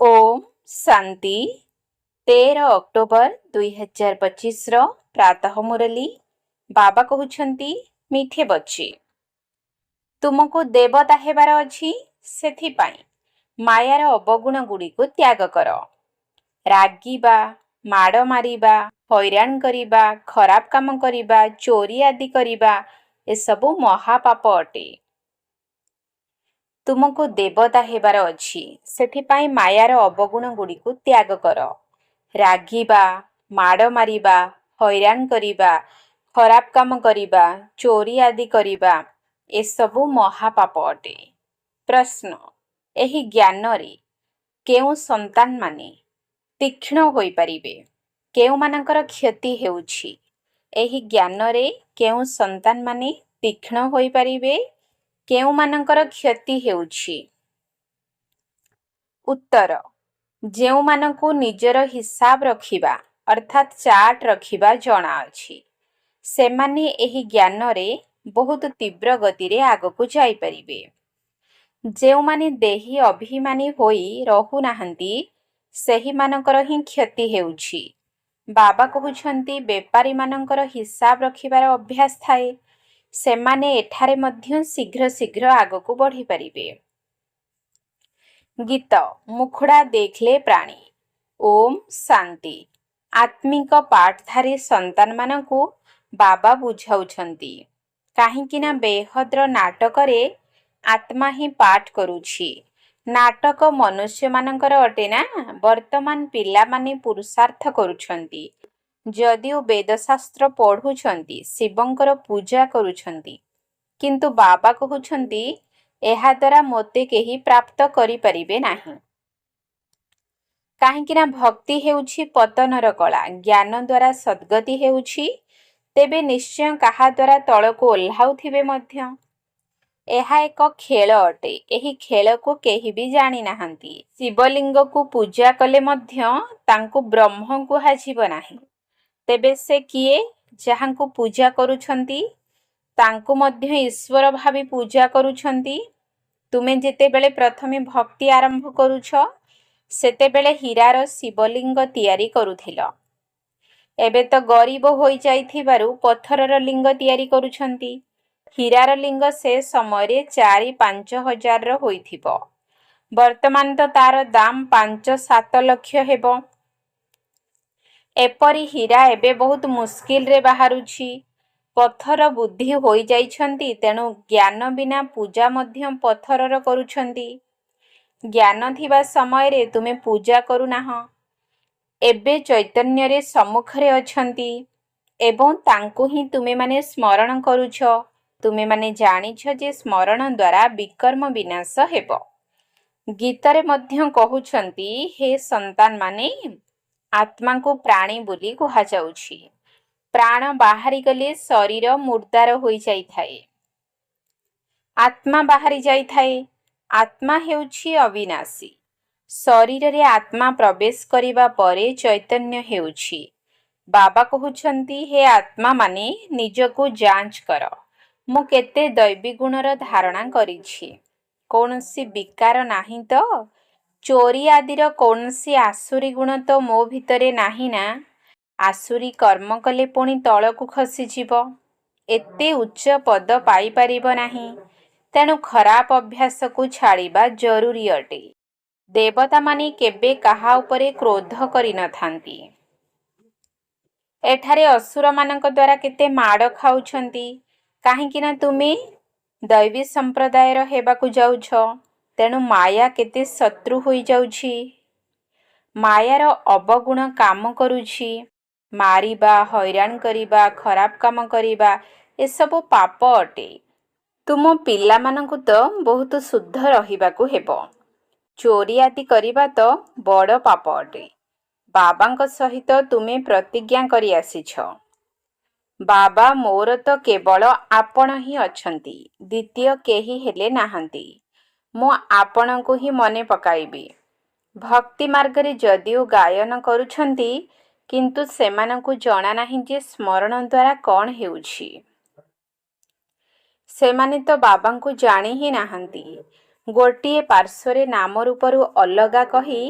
Om Shanti 13 October 2025 प्रातः मुरली बाबा कहउछंती मीठे बच्चे तुमको देवता हेबार अछि सेथिपाई मायार अवगुण गुड़ी को त्याग कर। रागिबा माड़ मारिबा हैरान करिबा खराब काम करिबा चोरी आदि करिबा ए सबु महापाप अटे। तुमको देवता हेबार अछि सेथिपाई मायार अवगुण गुड़ी को त्याग कर। रागिबा माड़ मारिबा हैरान करिबा खराब काम करिबा चोरी आदि करिबा ए सबु महापाप अटे। प्रश्न एही ज्ञान रे केउ संतान माने तीक्ष्ण होई परिबे केउ मानकर क्षति हेउछि। एही ज्ञान रे केउ संतान माने तीक्ष्ण होई परिबे केउ मानकर क्षति हेउछि। उत्तर जेउ मानकु निजर हिसाब रखिबा अर्थात चार्ट रखिबा जणा अछि सेमाने एही ज्ञान रे बहुत तीव्र गति रे आगकु जाई परिबे। जेउ माने देही अभिमानी होई रहु नाहंती सेही मानकर ही क्षति हेउछि। बाबा कहउछंती बेपारी मानकर हिसाब रखिबार अभ्यास थाए सेमाने एठारे मध्य शीघ्र शीघ्र आगकु बढ़ी परिबे। गीत मुखड़ा देखले प्राणी। ओम शांति आत्मिक पाठधारी संतान मानकु बाबा बुझाउछंती काहिंकिना बेहद्र नाटक रे आत्मा ही पाठ करुछि। नाटक मनुष्य मानकर अटे ना। वर्तमान पिला माने पुरुषार्थ करुछंती जदिओ वेदशास्त्र पढ़ुछंती शिवंकर पूजा करुछंती किंतु बाबा कहउछंती एहा द्वारा मोते केही प्राप्त करि परिबे नाही। काहिंकिना भक्ति हेउछि पतनर कला ज्ञान द्वारा सद्गति हेउछि तेबे निश्चय काहा द्वारा तळको ओल्हाउथिबे मध्य। एहा एक खेल अटे एही खेल को केही भी जानि नाहंती। शिवलिंग को पूजा कले मध्य तांकु ब्रह्म कुहाजिब नाही तेबे से किए जहांकु पूजा करुछंती तांकु मध्य ईश्वर भावी पूजा करुछंती। तुमे जेतेबेले प्रथमे भक्ति आरंभ करुछ सेतेबेले हीरार शिवलिंग तियारी करुथिल एबे तो गरीब होई जाइथिबारु पत्थरर लिंग तियारी करुछंती। हीरार लिंग से समय रे 4-5 हजार रो होइथिबो वर्तमान तो तार दाम 5-7 लाख हेबो। एपरी हीरा एबे बहुत मुश्किल रे बाहरुछि। पत्थर बुद्धि होई जाइछंती तेणु ज्ञान बिना पूजा मध्य पत्थरर करुछंती। ज्ञान थिबा समय रे तुमे पूजा करू नाह एबे चैतन्य रे सम्मुख रे अछंती एवं तांकु ही तुमे माने स्मरण करूछ। तुमे माने जानिछ जे स्मरण द्वारा विकर्म विनाश हेबो। गीतरे मध्य कहउछंती हे संतान माने आत्मा को प्राणी बोली कुहा जाउछि। प्राण बाहरी गले शरीर मुर्दार होई जाई थाए आत्मा बाहरी जाई थाए। आत्मा हेउछि अविनाशी। शरीर रे आत्मा प्रवेश करिबा परे चैतन्य हेउछि। बाबा कहउछंती हे आत्मा माने निजको जांच कर मु केते दैवी गुणर धारणा करिछि कोनसी विकार नाही तो चोरी आदिर कोनसी आसुरी गुण तो मो भितरे नाही ना। आसुरी कर्म कले पुणी तळकु खसी जीव एते उच्च पद पाई परिबो नाही तेणु खराब अभ्यास को छाड़िबा जरूरी अटे। देवता माने केबे काहा उपरे क्रोध करि न थांती। एठारे असुर मानक द्वारा केते माड़ खाउछंती काहिंकिना तुमे दैवी संप्रदायर हेबाकु जाउछ तेणु माया केते शत्रु होई जाउछि। मायार अवगुण काम करुछि। मारिबा हैरान करिबा खराब काम करिबा ए सबु पाप अटे। तुम पिला मानकु तो बहुत शुद्ध रहिबाकु हेबो। चोरी आदि करिबा तो बड़ पाप अटे। बाबांक सहित तुमे प्रतिज्ञा करि आसिछ बाबा मोर तो केवल आपण ही अछंती द्वितीय केही हेले नाहंती मु आपण को ही मने पकाइबी। भक्ति मार्ग रे जदिओ गायन करुछंती किंतु सेमानकु जणा नाही जे स्मरण द्वारा कोन हेउछि। सेमाने तो बाबांकु जानी ही नाहंती। गोटिए पार्श्वरे नाम रूपरु अलगा कही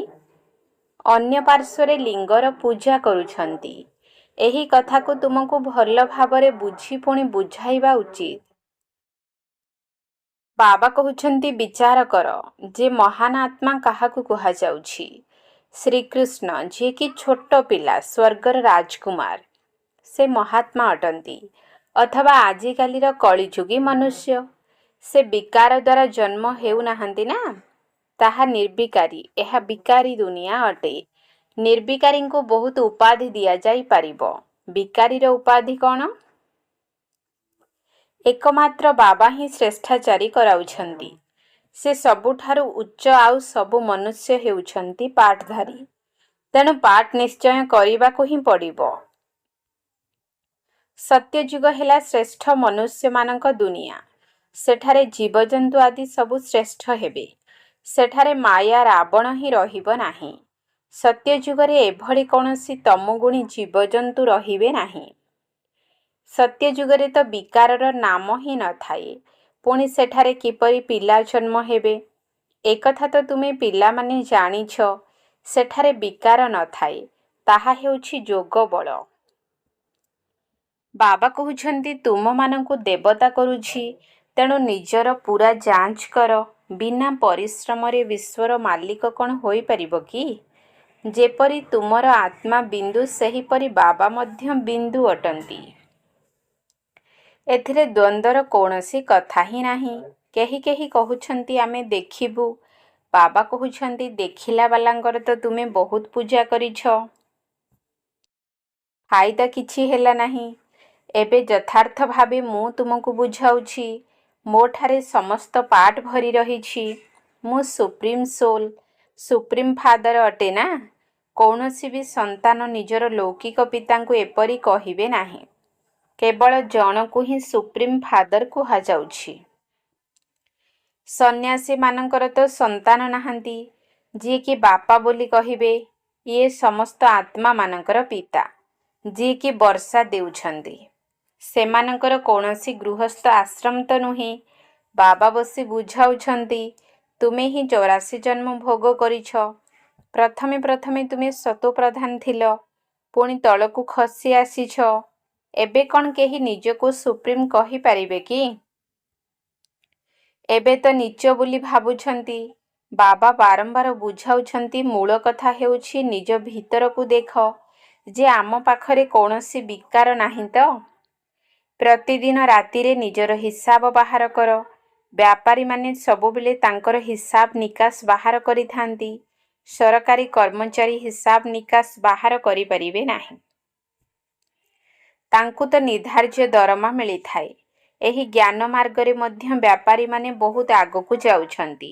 ଅନ୍ୟ ପାର୍ଶ୍ୱରେ ଲିଙ୍ଗର ପୂଜା କରୁଛନ୍ତି। ଏହି କଥାକୁ ତୁମକୁ ଭଲ ଭାବରେ ବୁଝି ପୁଣି ବୁଝାଇବା ଉଚିତ। ବାବା କହୁଛନ୍ତି ବିଚାର କର ଯେ ମହାନ ଆତ୍ମା କାହାକୁ କୁହାଯାଉଛି। ଶ୍ରୀକୃଷ୍ଣ, ଯିଏକି ଛୋଟ ପିଲା, ସ୍ୱର୍ଗର ରାଜକୁମାର, ସେ ମହାତ୍ମା ଅଟନ୍ତି। ଅଥବା ଆଜିକାଲିର କଳିଯୁଗୀ ମନୁଷ୍ୟ, ସେ ବିକାର ଦ୍ୱାରା ଜନ୍ମ ହେଉନାହାନ୍ତି ନା। ତାହା ନିର୍ବିକାରୀ। ଏହା ବିକାରୀ ଦୁନିଆ ଅଟେ। ନିର୍ବିକାରୀଙ୍କୁ ବହୁତ ଉପାଧି ଦିଆଯାଇପାରିବ। ବିକାରୀର ଉପାଧି କ'ଣ? ଏକମାତ୍ର ବାବା ହିଁ ଶ୍ରେଷ୍ଠାଚାରୀ କରାଉଛନ୍ତି। ସେ ସବୁଠାରୁ ଉଚ୍ଚ, ଆଉ ସବୁ ମନୁଷ୍ୟ ହେଉଛନ୍ତି ପାଠଧାରୀ। ତେଣୁ ପାଠ ନିଶ୍ଚୟ କରିବାକୁ ହିଁ ପଡ଼ିବ। ସତ୍ୟଯୁଗ ହେଲା ଶ୍ରେଷ୍ଠ ମନୁଷ୍ୟମାନଙ୍କ ଦୁନିଆ। ସେଠାରେ ଜୀବଜନ୍ତୁ ଆଦି ସବୁ ଶ୍ରେଷ୍ଠ ହେବେ। ସେଠାରେ ମାୟା ରାବଣ ହିଁ ରହିବ ନାହିଁ। ସତ୍ୟଯୁଗରେ ଏଭଳି କୌଣସି ତମୋଗୁଣୀ ଜୀବଜନ୍ତୁ ରହିବେ ନାହିଁ। ସତ୍ୟଯୁଗରେ ତ ବିକାରର ନାମ ହିଁ ନଥାଏ। ପୁଣି ସେଠାରେ କିପରି ପିଲା ଜନ୍ମ ହେବେ? ଏକଥା ତ ତୁମେ ପିଲାମାନେ ଜାଣିଛ। ସେଠାରେ ବିକାର ନଥାଏ। ତାହା ହେଉଛି ଯୋଗ ବଳ। ବାବା କହୁଛନ୍ତି ତୁମମାନଙ୍କୁ ଦେବତା କରୁଛି। ତେଣୁ ନିଜର ପୂରା ଯାଞ୍ଚ କର। ବିନା ପରିଶ୍ରମରେ ବିଶ୍ୱର ମାଲିକ କ'ଣ ହୋଇପାରିବ କି? ଯେପରି ତୁମର ଆତ୍ମା ବିନ୍ଦୁ, ସେହିପରି ବାବା ମଧ୍ୟ ବିନ୍ଦୁ ଅଟନ୍ତି। ଏଥିରେ ଦ୍ୱନ୍ଦ୍ୱର କୌଣସି କଥା ହିଁ ନାହିଁ। କେହି କେହି କହୁଛନ୍ତି ଆମେ ଦେଖିବୁ। ବାବା କହୁଛନ୍ତି ଦେଖିଲା ବାଲାଙ୍କର ତ ତୁମେ ବହୁତ ପୂଜା କରିଛ। ଫାଇଦା କିଛି ହେଲା ନାହିଁ। ଏବେ ଯଥାର୍ଥ ଭାବେ ମୁଁ ତୁମକୁ ବୁଝାଉଛି। ମୋ ଠାରେ ସମସ୍ତ ପାଠ ଭରି ରହିଛି। ମୁଁ ସୁପ୍ରିମ୍ ସୋଲ୍, ସୁପ୍ରିମ୍ ଫାଦର ଅଟେ ନା। କୌଣସି ବି ସନ୍ତାନ ନିଜର ଲୌକିକ ପିତାଙ୍କୁ ଏପରି କହିବେ ନାହିଁ। କେବଳ ଜଣକୁ ହିଁ ସୁପ୍ରିମ୍ ଫାଦର କୁହାଯାଉଛି। ସନ୍ନ୍ୟାସୀମାନଙ୍କର ତ ସନ୍ତାନ ନାହାନ୍ତି, ଯିଏକି ବାପା ବୋଲି କହିବେ। ଇଏ ସମସ୍ତ ଆତ୍ମାମାନଙ୍କର ପିତା, ଯିଏକି ବର୍ଷା ଦେଉଛନ୍ତି। ସେମାନଙ୍କର କୌଣସି ଗୃହସ୍ଥ ଆଶ୍ରମ ତ ନୁହେଁ। ବାବା ବସି ବୁଝାଉଛନ୍ତି ତୁମେ ହିଁ 84 ଜନ୍ମ ଭୋଗ କରିଛ। ପ୍ରଥମେ ପ୍ରଥମେ ତୁମେ ସତୋପ୍ରଧାନ ଥିଲ, ପୁଣି ତଳକୁ ଖସି ଆସିଛ। ଏବେ କ'ଣ କେହି ନିଜକୁ ସୁପ୍ରିମ୍ କହିପାରିବେ କି? ଏବେ ତ ନୀଚ ବୋଲି ଭାବୁଛନ୍ତି। ବାବା ବାରମ୍ବାର ବୁଝାଉଛନ୍ତି ମୂଳ କଥା ହେଉଛି ନିଜ ଭିତରକୁ ଦେଖ ଯେ ଆମ ପାଖରେ କୌଣସି ବିକାର ନାହିଁ ତ। ପ୍ରତିଦିନ ରାତିରେ ନିଜର ହିସାବ ବାହାର କର। ବ୍ୟାପାରୀମାନେ ସବୁବେଳେ ତାଙ୍କର ହିସାବ ନିକାଶ ବାହାର କରିଥାନ୍ତି। ସରକାରୀ କର୍ମଚାରୀ ହିସାବ ନିକାଶ ବାହାର କରିପାରିବେ ନାହିଁ। ତାଙ୍କୁ ତ ନିର୍ଦ୍ଧାର୍ଯ୍ୟ ଦରମା ମିଳିଥାଏ। ଏହି ଜ୍ଞାନ ମାର୍ଗରେ ମଧ୍ୟ ବ୍ୟାପାରୀମାନେ ବହୁତ ଆଗକୁ ଯାଉଛନ୍ତି।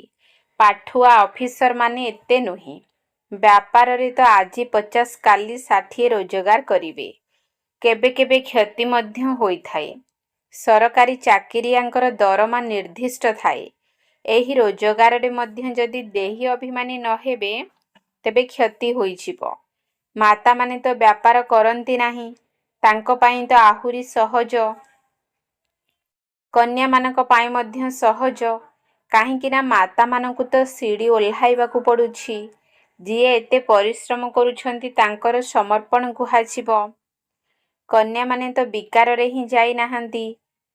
ପାଠୁଆ ଅଫିସରମାନେ ଏତେ ନୁହେଁ। ବ୍ୟାପାରରେ ତ ଆଜି 50 କାଲି 60 ରୋଜଗାର କରିବେ। କେବେ କେବେ କ୍ଷତି ମଧ୍ୟ ହୋଇଥାଏ। ସରକାରୀ ଚାକିରିଆଙ୍କର ଦରମା ନିର୍ଦ୍ଦିଷ୍ଟ ଥାଏ। ଏହି ରୋଜଗାରରେ ମଧ୍ୟ ଯଦି ଦେହୀ ଅଭିମାନୀ ନ ହେବେ, ତେବେ କ୍ଷତି ହୋଇଯିବ। ମାତାମାନେ ତ ବ୍ୟାପାର କରନ୍ତି ନାହିଁ। ତାଙ୍କ ପାଇଁ ତ ଆହୁରି ସହଜ। କନ୍ୟାମାନଙ୍କ ପାଇଁ ମଧ୍ୟ ସହଜ। କାହିଁକି ନା ମାତାମାନଙ୍କୁ ତ ସିଡ଼ି ଓହ୍ଲାଇବାକୁ ପଡ଼ୁଛି। ଯିଏ ଏତେ ପରିଶ୍ରମ କରୁଛନ୍ତି ତାଙ୍କର ସମର୍ପଣ କୁହାଯିବ। କନ୍ୟାମାନେ ତ ବିକାରରେ ହିଁ ଯାଇନାହାନ୍ତି।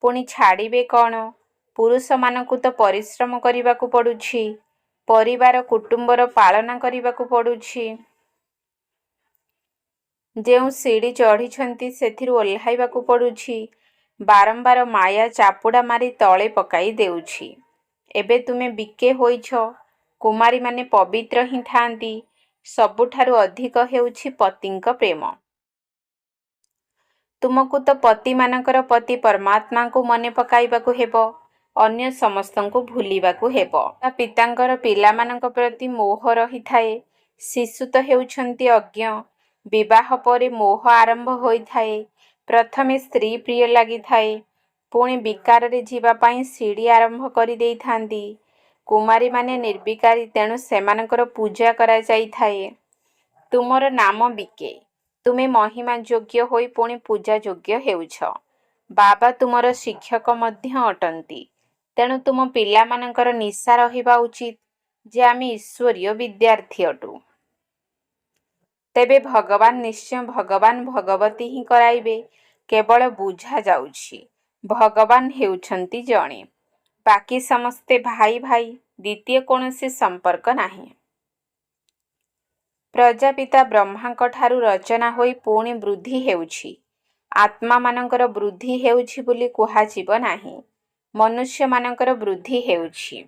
ପୁଣି ଛାଡ଼ିବେ କ'ଣ? ପୁରୁଷମାନଙ୍କୁ ତ ପରିଶ୍ରମ କରିବାକୁ ପଡ଼ୁଛି। ପରିବାର କୁଟୁମ୍ବର ପାଳନା କରିବାକୁ ପଡ଼ୁଛି। ଯେଉଁ ସିଡ଼ି ଚଢ଼ିଛନ୍ତି ସେଥିରୁ ଓହ୍ଲାଇବାକୁ ପଡ଼ୁଛି। ବାରମ୍ବାର ମାୟା ଚାପୁଡ଼ା ମାରି ତଳେ ପକାଇ ଦେଉଛି। ଏବେ ତୁମେ ବିକେ ହୋଇଛ। କୁମାରୀମାନେ ପବିତ୍ର ହିଁ ଥାଆନ୍ତି। ସବୁଠାରୁ ଅଧିକ ହେଉଛି ପତିଙ୍କ ପ୍ରେମ। ତୁମକୁ ତ ପତିମାନଙ୍କର ପତି ପରମାତ୍ମାଙ୍କୁ ମନେ ପକାଇବାକୁ ହେବ। ଅନ୍ୟ ସମସ୍ତଙ୍କୁ ଭୁଲିବାକୁ ହେବ। ପିତାଙ୍କର ପିଲାମାନଙ୍କ ପ୍ରତି ମୋହ ରହିଥାଏ। ଶିଶୁ ତ ହେଉଛନ୍ତି ଅଜ୍ଞ। ବିବାହ ପରେ ମୋହ ଆରମ୍ଭ ହୋଇଥାଏ। ପ୍ରଥମେ ସ୍ତ୍ରୀ ପ୍ରିୟ ଲାଗିଥାଏ। ପୁଣି ବିକାରରେ ଯିବା ପାଇଁ ସିଡ଼ି ଆରମ୍ଭ କରିଦେଇଥାନ୍ତି। କୁମାରୀମାନେ ନିର୍ବିକାରୀ, ତେଣୁ ସେମାନଙ୍କର ପୂଜା କରାଯାଇଥାଏ। ତୁମର ନାମ ବିକେ। ତୁମେ ମହିମା ଯୋଗ୍ୟ ହୋଇ ପୁଣି ପୂଜା ଯୋଗ୍ୟ ହେଉଛ। ବାବା ତୁମର ଶିକ୍ଷକ ମଧ୍ୟ ଅଟନ୍ତି। ତେଣୁ ତୁମ ପିଲାମାନଙ୍କର ନିଶା ରହିବା ଉଚିତ ଯେ ଆମେ ଈଶ୍ୱରୀୟ ବିଦ୍ୟାର୍ଥୀ ଅଟୁ। ତେବେ ଭଗବାନ ନିଶ୍ଚୟ ଭଗବାନ ଭଗବତୀ ହିଁ କରାଇବେ। କେବଳ ବୁଝାଯାଉଛି ଭଗବାନ ହେଉଛନ୍ତି ଜଣେ, ବାକି ସମସ୍ତେ ଭାଇ ଭାଇ, ଦ୍ୱିତୀୟ କୌଣସି ସମ୍ପର୍କ ନାହିଁ। ପ୍ରଜାପିତା ବ୍ରହ୍ମାଙ୍କ ଠାରୁ ରଚନା ହୋଇ ପୁଣି ବୃଦ୍ଧି ହେଉଛି। ଆତ୍ମାମାନଙ୍କର ବୃଦ୍ଧି ହେଉଛି ବୋଲି କୁହାଯିବ ନାହିଁ। ମନୁଷ୍ୟମାନଙ୍କର ବୃଦ୍ଧି ହେଉଛି।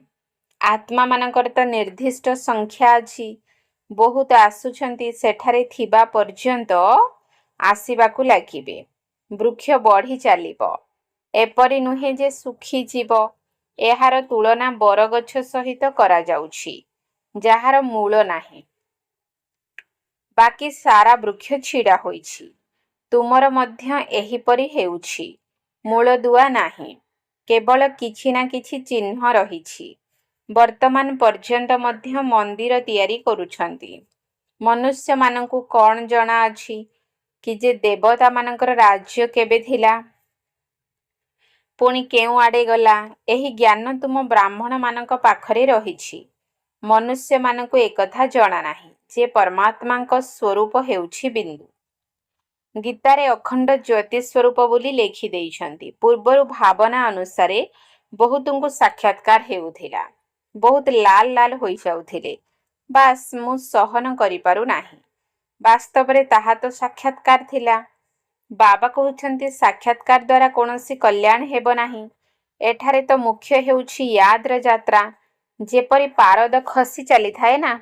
ଆତ୍ମାମାନଙ୍କର ତ ନିର୍ଦ୍ଦିଷ୍ଟ ସଂଖ୍ୟା ଅଛି। ବହୁତ ଆସୁଛନ୍ତି, ସେଠାରେ ଥିବା ପର୍ଯ୍ୟନ୍ତ ଆସିବାକୁ ଲାଗିବେ। ବୃକ୍ଷ ବଢ଼ି ଚାଲିବ। ଏପରି ନୁହେଁ ଯେ ଶୁଖିଯିବ। ଏହାର ତୁଳନା ବରଗଛ ସହିତ କରାଯାଉଛି, ଯାହାର ମୂଳ ନାହିଁ। ବାକି ସାରା ବୃକ୍ଷ ଛିଡ଼ା ହୋଇଛି। ତୁମର ମଧ୍ୟ ଏହିପରି ହେଉଛି। ମୂଳଦୁଆ ନାହିଁ, କେବଳ କିଛି ନା କିଛି ଚିହ୍ନ ରହିଛି। ବର୍ତ୍ତମାନ ପର୍ଯ୍ୟନ୍ତ ମଧ୍ୟ ମନ୍ଦିର ତିଆରି କରୁଛନ୍ତି। ମନୁଷ୍ୟମାନଙ୍କୁ କ'ଣ ଜଣାଅଛି କି ଯେ ଦେବତାମାନଙ୍କର ରାଜ୍ୟ କେବେ ଥିଲା, ପୁଣି କେଉଁ ଆଡ଼େ ଗଲା? ଏହି ଜ୍ଞାନ ତୁମ ବ୍ରାହ୍ମଣମାନଙ୍କ ପାଖରେ ରହିଛି। ମନୁଷ୍ୟମାନଙ୍କୁ ଏକଥା ଜଣା ନାହିଁ ଯେ ପରମାତ୍ମାଙ୍କ ସ୍ୱରୂପ ହେଉଛି ବିନ୍ଦୁ। ଗୀତାରେ ଅଖଣ୍ଡ ଜ୍ୟୋତି ସ୍ୱରୂପ ବୋଲି ଲେଖିଦେଇଛନ୍ତି। ପୂର୍ବରୁ ଭାବନା ଅନୁସାରେ ବହୁତଙ୍କୁ ସାକ୍ଷାତକାର ହେଉଥିଲା। ବହୁତ ଲାଲ ଲାଲ ହୋଇଯାଉଥିଲେ। ବାସ୍ ମୁଁ ସହନ କରିପାରୁ ନାହିଁ। ବାସ୍ତବରେ ତାହା ତ ସାକ୍ଷାତକାର ଥିଲା। ବାବା କହୁଛନ୍ତି ସାକ୍ଷାତକାର ଦ୍ୱାରା କୌଣସି କଲ୍ୟାଣ ହେବ ନାହିଁ। ଏଠାରେ ତ ମୁଖ୍ୟ ହେଉଛି ୟାଦର ଯାତ୍ରା। ଯେପରି ପାରଦ ଖସି ଚାଲିଥାଏ ନା,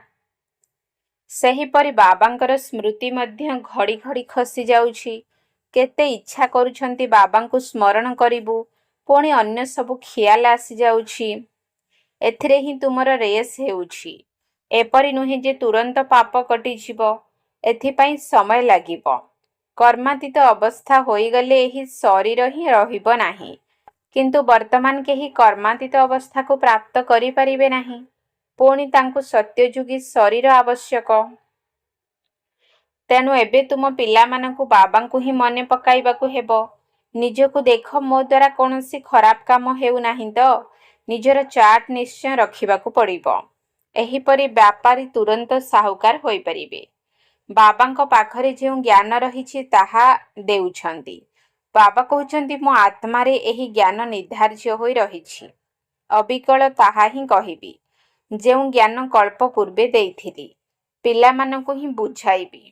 ସେହିପରି ବାବାଙ୍କର ସ୍ମୃତି ମଧ୍ୟ ଘଡ଼ି ଘଡ଼ି ଖସି ଯାଉଛି। କେତେ ଇଚ୍ଛା କରୁଛନ୍ତି ବାବାଙ୍କୁ ସ୍ମରଣ କରିବୁ, ପୁଣି ଅନ୍ୟ ସବୁ ଖିଆଲ ଆସିଯାଉଛି। ଏଥିରେ ହିଁ ତୁମର ରେସ୍ ହେଉଛି। ଏପରି ନୁହେଁ ଯେ ତୁରନ୍ତ ପାପ କଟିଯିବ। ଏଥିପାଇଁ ସମୟ ଲାଗିବ। କର୍ମାତୀତ ଅବସ୍ଥା ହୋଇଗଲେ ଏହି ଶରୀର ହିଁ ରହିବ ନାହିଁ। କିନ୍ତୁ ବର୍ତ୍ତମାନ କେହି କର୍ମାତୀତ ଅବସ୍ଥାକୁ ପ୍ରାପ୍ତ କରିପାରିବେ ନାହିଁ। ପୁଣି ତାଙ୍କୁ ସତ୍ୟଯୁଗୀ ଶରୀର ଆବଶ୍ୟକ। ତେଣୁ ଏବେ ତୁମ ପିଲାମାନଙ୍କୁ ବାବାଙ୍କୁ ହିଁ ମନେ ପକାଇବାକୁ ହେବ। ନିଜକୁ ଦେଖ, ମୋ ଦ୍ୱାରା କୌଣସି ଖରାପ କାମ ହେଉନାହିଁ ତ? ନିଜର ଚାର୍ଟ ନିଶ୍ଚୟ ରଖିବାକୁ ପଡ଼ିବ। ଏହିପରି ବ୍ୟାପାରୀ ତୁରନ୍ତ ସାହୁକାର ହୋଇପାରିବେ। ବାବାଙ୍କ ପାଖରେ ଯେଉଁ ଜ୍ଞାନ ରହିଛି ତାହା ଦେଉଛନ୍ତି। ବାବା କହୁଛନ୍ତି ମୋ ଆତ୍ମାରେ ଏହି ଜ୍ଞାନ ନିର୍ଦ୍ଧାର୍ଯ୍ୟ ହୋଇ ରହିଛି। ଅବିକଳ ତାହା ହିଁ କହିବି। ଯେଉଁ ଜ୍ଞାନ କଳ୍ପ ପୂର୍ବେ ଦେଇଥିଲି, ପିଲାମାନଙ୍କୁ ହିଁ ବୁଝାଇବି।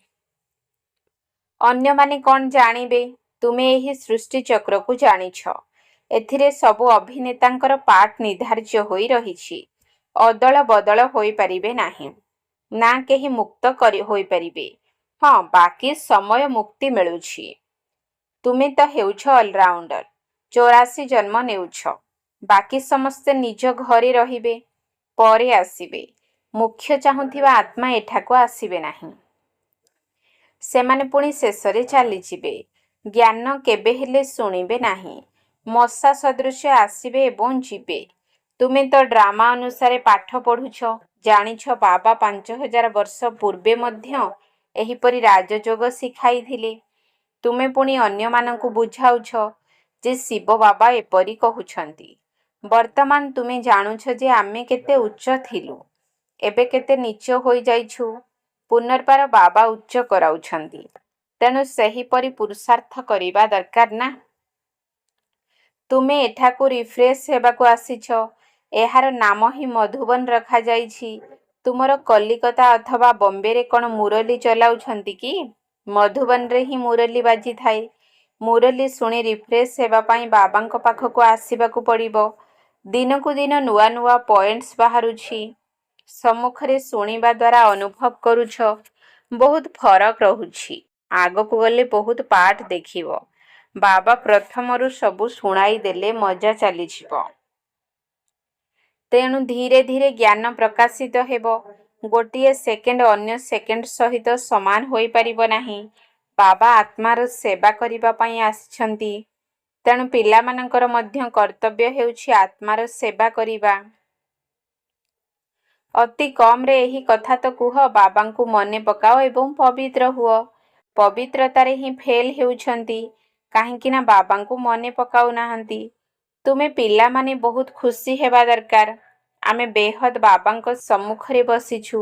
ଅନ୍ୟମାନେ କ'ଣ ଜାଣିବେ? ତୁମେ ଏହି ସୃଷ୍ଟି ଚକ୍ରକୁ ଜାଣିଛ। ଏଥିରେ ସବୁ ଅଭିନେତାଙ୍କର ପାର୍ଟ ନିର୍ଦ୍ଧାର୍ଯ୍ୟ ହୋଇ ରହିଛି। ଅଦଳ ବଦଳ ହୋଇପାରିବେ ନାହିଁ। ନା କେହି ମୁକ୍ତ ହୋଇପାରିବେ। ହଁ, ବାକି ସମୟ ମୁକ୍ତି ମିଳୁଛି। ତୁମେ ତ ହେଉଛ ଅଲରାଉଣ୍ଡର। 84 ଜନ୍ମ ନେଉଛ। ବାକି ସମସ୍ତେ ନିଜ ଘରେ ରହିବେ, ପରେ ଆସିବେ। ମୁଖ୍ୟ ଚାହୁଁଥିବା ଆତ୍ମା ଏଠାକୁ ଆସିବେ ନାହିଁ। ସେମାନେ ପୁଣି ଶେଷରେ ଚାଲିଯିବେ। ଜ୍ଞାନ କେବେ ହେଲେ ଶୁଣିବେ ନାହିଁ। ମଶା ସଦୃଶ ଆସିବେ ଏବଂ ଯିବେ। ତୁମେ ତ ଡ୍ରାମା ଅନୁସାରେ ପାଠ ପଢ଼ୁଛ। ଜାଣିଛ ବାବା 5000 ବର୍ଷ ପୂର୍ବେ ମଧ୍ୟ ଏହିପରି ରାଜଯୋଗ ଶିଖାଇଥିଲେ। ତୁମେ ପୁଣି ଅନ୍ୟମାନଙ୍କୁ ବୁଝାଉଛ ଯେ ଶିବ ବାବା ଏପରି କହୁଛନ୍ତି। ବର୍ତ୍ତମାନ ତୁମେ ଜାଣୁଛ ଯେ ଆମେ କେତେ ଉଚ୍ଚ ଥିଲୁ, ଏବେ କେତେ ନୀଚ ହୋଇଯାଇଛୁ। ପୁନର୍ବାର ବାବା ଉଚ୍ଚ କରାଉଛନ୍ତି। ତେଣୁ ସେହିପରି ପୁରୁଷାର୍ଥ କରିବା ଦରକାର ନା? ତୁମେ ଏଠାକୁ ରିଫ୍ରେଶ ହେବାକୁ ଆସିଛ। ଏହାର ନାମ ହିଁ ମଧୁବନ ରଖାଯାଇଛି। ତୁମର କଲିକତା ଅଥବା ବମ୍ବେରେ କ'ଣ ମୁରଲି ଚଲାଉଛନ୍ତି କି? ମଧୁବନରେ ହିଁ ମୁରଲି ବାଜିଥାଏ। ମୁରଲି ଶୁଣି ରିଫ୍ରେଶ ହେବା ପାଇଁ ବାବାଙ୍କ ପାଖକୁ ଆସିବାକୁ ପଡ଼ିବ। ଦିନକୁ ଦିନ ନୂଆ ନୂଆ ପଏଣ୍ଟସ୍ ବାହାରୁଛି। ସମ୍ମୁଖରେ ଶୁଣିବା ଦ୍ୱାରା ଅନୁଭବ କରୁଛ, ବହୁତ ଫରକ ରହୁଛି। ଆଗକୁ ଗଲେ ବହୁତ ପାଠ ଦେଖିବ। ବାବା ପ୍ରଥମରୁ ସବୁ ଶୁଣାଇ ଦେଲେ ମଜା ଚାଲିଯିବ। ତେଣୁ ଧୀରେ ଧୀରେ ଜ୍ଞାନ ପ୍ରକାଶିତ ହେବ। ଗୋଟିଏ ସେକେଣ୍ଡ ଅନ୍ୟ ସେକେଣ୍ଡ ସହିତ ସମାନ ହୋଇପାରିବ ନାହିଁ। ବାବା ଆତ୍ମାର ସେବା କରିବା ପାଇଁ ଆସିଛନ୍ତି। ତେଣୁ ପିଲାମାନଙ୍କର ମଧ୍ୟ କର୍ତ୍ତବ୍ୟ ହେଉଛି ଆତ୍ମାର ସେବା କରିବା। ଅତି କମରେ ଏହି କଥା ତ କୁହ, ବାବାଙ୍କୁ ମନେ ପକାଅ ଏବଂ ପବିତ୍ର ହୁଅ। ପବିତ୍ରତାରେ ହିଁ ଫେଲ୍ ହେଉଛନ୍ତି, କାହିଁକି ନା ବାବାଙ୍କୁ ମନେ ପକାଉନାହାନ୍ତି। ତୁମେ ପିଲାମାନେ ବହୁତ ଖୁସି ହେବା ଦରକାର। ଆମେ ବେହଦ ବାବାଙ୍କ ସମ୍ମୁଖରେ ବସିଛୁ,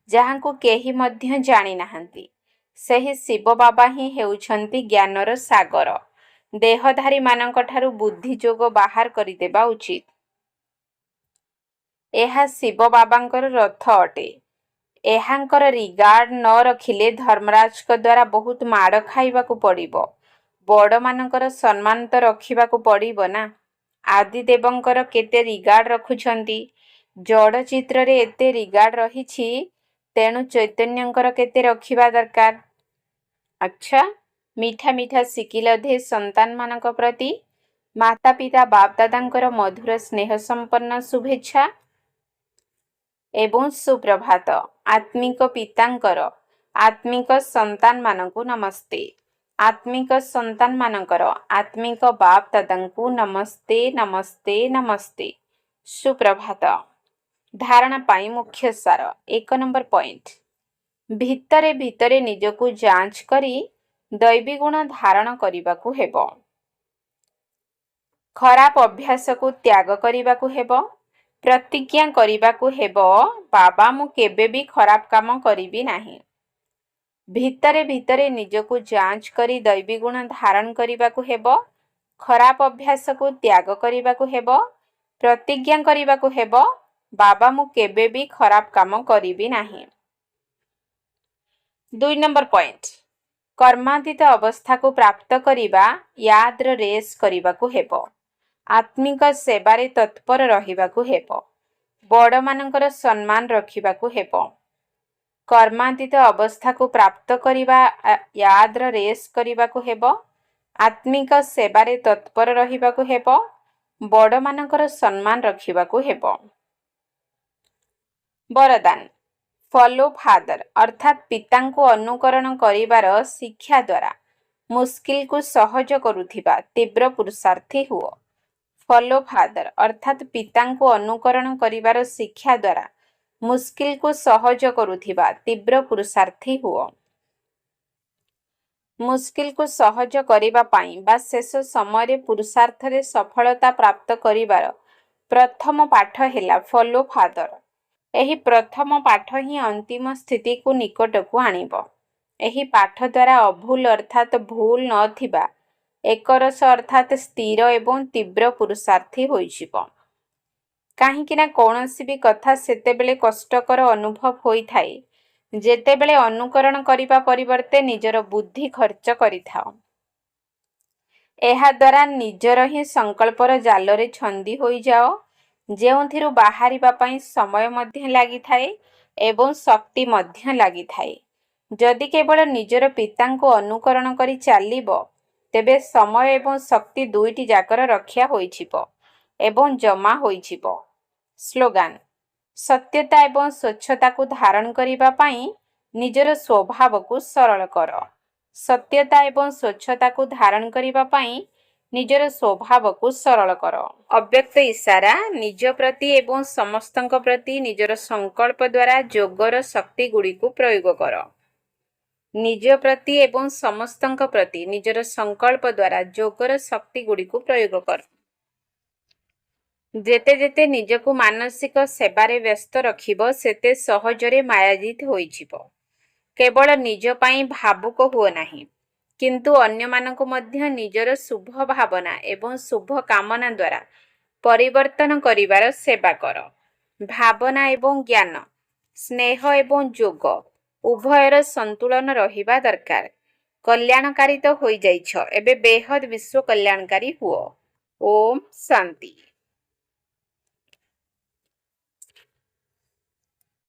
ଯାହାଙ୍କୁ କେହି ମଧ୍ୟ ଜାଣିନାହାନ୍ତି। ସେହି ଶିବ ବାବା ହିଁ ହେଉଛନ୍ତି ଜ୍ଞାନର ସାଗର। ଦେହଧାରୀମାନଙ୍କଠାରୁ ବୁଦ୍ଧି ଯୋଗ ବାହାର କରିଦେବା ଉଚିତ। ଏହା ଶିବ ବାବାଙ୍କର ରଥ ଅଟେ। ଏହାଙ୍କର ରିଗାର୍ଡ ନ ରଖିଲେ ଧର୍ମରାଜଙ୍କ ଦ୍ୱାରା ବହୁତ ମାଡ଼ ଖାଇବାକୁ ପଡ଼ିବ। ବଡ଼ମାନଙ୍କର ସମ୍ମାନ ତ ରଖିବାକୁ ପଡ଼ିବ ନା। ଆଦିଦେବଙ୍କର କେତେ ରିଗାର୍ଡ ରଖୁଛନ୍ତି। ଜଡ଼ ଚିତ୍ରରେ ଏତେ ରିଗାର୍ଡ ରହିଛି, ତେଣୁ ଚୈତନ୍ୟଙ୍କର କେତେ ରଖିବା ଦରକାର। ଆଚ୍ଛା, ମିଠା ମିଠା ଶିକିଲଧେ ସନ୍ତାନମାନଙ୍କ ପ୍ରତି ମାତା ପିତା ବାପଦାଦାଙ୍କର ମଧୁର ସ୍ନେହ ସମ୍ପନ୍ନ ଶୁଭେଚ୍ଛା ଏବଂ ସୁପ୍ରଭାତ। ଆତ୍ମିକ ପିତାଙ୍କର ଆତ୍ମିକ ସନ୍ତାନମାନଙ୍କୁ ନମସ୍ତେ। ଆତ୍ମିକ ସନ୍ତାନମାନଙ୍କର ଆତ୍ମିକ ବାପଦାଦାଙ୍କୁ ନମସ୍ତେ ନମସ୍ତେ ନମସ୍ତେ। ସୁପ୍ରଭାତ। ଧାରଣା ପାଇଁ ମୁଖ୍ୟ ସାର। 1 ନମ୍ବର ପଏଣ୍ଟ। ଭିତରେ ଭିତରେ ନିଜକୁ ଯାଞ୍ଚ କରି ଦୈବୀ ଗୁଣ ଧାରଣ କରିବାକୁ ହେବ। ଖରାପ ଅଭ୍ୟାସକୁ ତ୍ୟାଗ କରିବାକୁ ହେବ। ପ୍ରତିଜ୍ଞା କରିବାକୁ ହେବ, ବାବା ମୁଁ କେବେ ବି ଖରାପ କାମ କରିବି ନାହିଁ। ଭିତରେ ଭିତରେ ନିଜକୁ ଯାଞ୍ଚ କରି ଦୈବୀ ଗୁଣ ଧାରଣ କରିବାକୁ ହେବ। ଖରାପ ଅଭ୍ୟାସକୁ ତ୍ୟାଗ କରିବାକୁ ହେବ। ପ୍ରତିଜ୍ଞା କରିବାକୁ ହେବ, ବାବା ମୁଁ କେବେ ବି ଖରାପ କାମ କରିବି ନାହିଁ। 2 ନମ୍ବର ପଏଣ୍ଟ। କର୍ମାତୀତ ଅବସ୍ଥାକୁ ପ୍ରାପ୍ତ କରିବା ୟାଦର ରେସ୍ କରିବାକୁ ହେବ। ଆତ୍ମିକ ସେବାରେ ତତ୍ପର ରହିବାକୁ ହେବ। ବଡ଼ମାନଙ୍କର ସମ୍ମାନ ରଖିବାକୁ ହେବ। କର୍ମାତୀତ ଅବସ୍ଥାକୁ ପ୍ରାପ୍ତ କରିବା ୟାଦର ରେସ୍ କରିବାକୁ ହେବ। ଆତ୍ମିକ ସେବାରେ ତତ୍ପର ରହିବାକୁ ହେବ। ବଡ଼ମାନଙ୍କର ସମ୍ମାନ ରଖିବାକୁ ହେବ। ବରଦାନ। ଫଲୋ ଫାଦର ଅର୍ଥାତ୍ ପିତାଙ୍କୁ ଅନୁକରଣ କରିବାର ଶିକ୍ଷା ଦ୍ୱାରା ମୁସ୍କିଲକୁ ସହଜ କରୁଥିବା ତୀବ୍ର ପୁରୁଷାର୍ଥୀ ହୁଅ। ଫଲୋ ଫାଦର ଅର୍ଥାତ୍ ପିତାଙ୍କୁ ଅନୁକରଣ କରିବାର ଶିକ୍ଷା ଦ୍ୱାରା ମୁସ୍କିଲକୁ ସହଜ କରୁଥିବା ତୀବ୍ର ପୁରୁଷାର୍ଥୀ ହୁଅ। ମୁସ୍କିଲକୁ ସହଜ କରିବା ପାଇଁ ବା ଶେଷ ସମୟରେ ପୁରୁଷାର୍ଥରେ ସଫଳତା ପ୍ରାପ୍ତ କରିବାର ପ୍ରଥମ ପାଠ ହେଲା ଫଲୋ ଫାଦର। ଏହି ପ୍ରଥମ ପାଠ ହିଁ ଅନ୍ତିମ ସ୍ଥିତିକୁ ନିକଟକୁ ଆଣିବ। ଏହି ପାଠ ଦ୍ୱାରା ଅଭୁଲ ଅର୍ଥାତ୍ ଭୁଲ ନଥିବା ଏକରସ ଅର୍ଥାତ୍ ସ୍ଥିର ଏବଂ ତୀବ୍ର ପୁରୁଷାର୍ଥୀ ହୋଇଯିବ। କାହିଁକି ନା କୌଣସି ବି କଥା ସେତେବେଳେ କଷ୍ଟକର ଅନୁଭବ ହୋଇଥାଏ ଯେତେବେଳେ ଅନୁକରଣ କରିବା ପରିବର୍ତ୍ତେ ନିଜର ବୁଦ୍ଧି ଖର୍ଚ୍ଚ କରିଥାଅ। ଏହାଦ୍ୱାରା ନିଜର ହିଁ ସଂକଳ୍ପର ଜାଲରେ ଛନ୍ଦି ହୋଇଯାଅ, ଯେଉଁଥିରୁ ବାହାରିବା ପାଇଁ ସମୟ ମଧ୍ୟ ଲାଗିଥାଏ ଏବଂ ଶକ୍ତି ମଧ୍ୟ ଲାଗିଥାଏ। ଯଦି କେବଳ ନିଜର ପିତାଙ୍କୁ ଅନୁକରଣ କରି ଚାଲିବ, ତେବେ ସମୟ ଏବଂ ଶକ୍ତି ଦୁଇଟି ଯାକର ରକ୍ଷା ହୋଇଯିବ ଏବଂ ଜମା ହୋଇଯିବ। ସ୍ଲୋଗାନ। ସତ୍ୟତା ଏବଂ ସ୍ୱଚ୍ଛତାକୁ ଧାରଣ କରିବା ପାଇଁ ନିଜର ସ୍ୱଭାବକୁ ସରଳ କର। ସତ୍ୟତା ଏବଂ ସ୍ୱଚ୍ଛତାକୁ ଧାରଣ କରିବା ପାଇଁ ନିଜର ସ୍ୱଭାବକୁ ସରଳ କର। ଅବ୍ୟକ୍ତ ଇଶାରା। ନିଜ ପ୍ରତି ଏବଂ ସମସ୍ତଙ୍କ ପ୍ରତି ନିଜର ସଂକଳ୍ପ ଦ୍ୱାରା ଯୋଗର ଶକ୍ତିଗୁଡ଼ିକୁ ପ୍ରୟୋଗ କର। ନିଜ ପ୍ରତି ଏବଂ ସମସ୍ତଙ୍କ ପ୍ରତି ନିଜର ସଂକଳ୍ପ ଦ୍ୱାରା ଯୋଗର ଶକ୍ତିଗୁଡ଼ିକୁ ପ୍ରୟୋଗ କର। ଯେତେ ଯେତେ ନିଜକୁ ମାନସିକ ସେବାରେ ବ୍ୟସ୍ତ ରଖିବ, ସେତେ ସହଜରେ ମାୟାଜିତ ହୋଇଯିବ। କେବଳ ନିଜ ପାଇଁ ଭାବୁକ ହୁଅ ନାହିଁ, କିନ୍ତୁ ଅନ୍ୟମାନଙ୍କୁ ମଧ୍ୟ ନିଜର ଶୁଭ ଭାବନା ଏବଂ ଶୁଭ କାମନା ଦ୍ୱାରା ପରିବର୍ତ୍ତନ କରିବାର ସେବା କର। ଭାବନା ଏବଂ ଜ୍ଞାନ, ସ୍ନେହ ଏବଂ ଯୋଗ ଉଭୟର ସନ୍ତୁଳନ ରହିବା ଦରକାର। କଲ୍ୟାଣକାରୀ ତ ହୋଇଯାଇଛ, ଏବେ ବେହଦ ବିଶ୍ୱ କଲ୍ୟାଣକାରୀ ହୁଅ। ଓମ୍ ଶାନ୍ତି।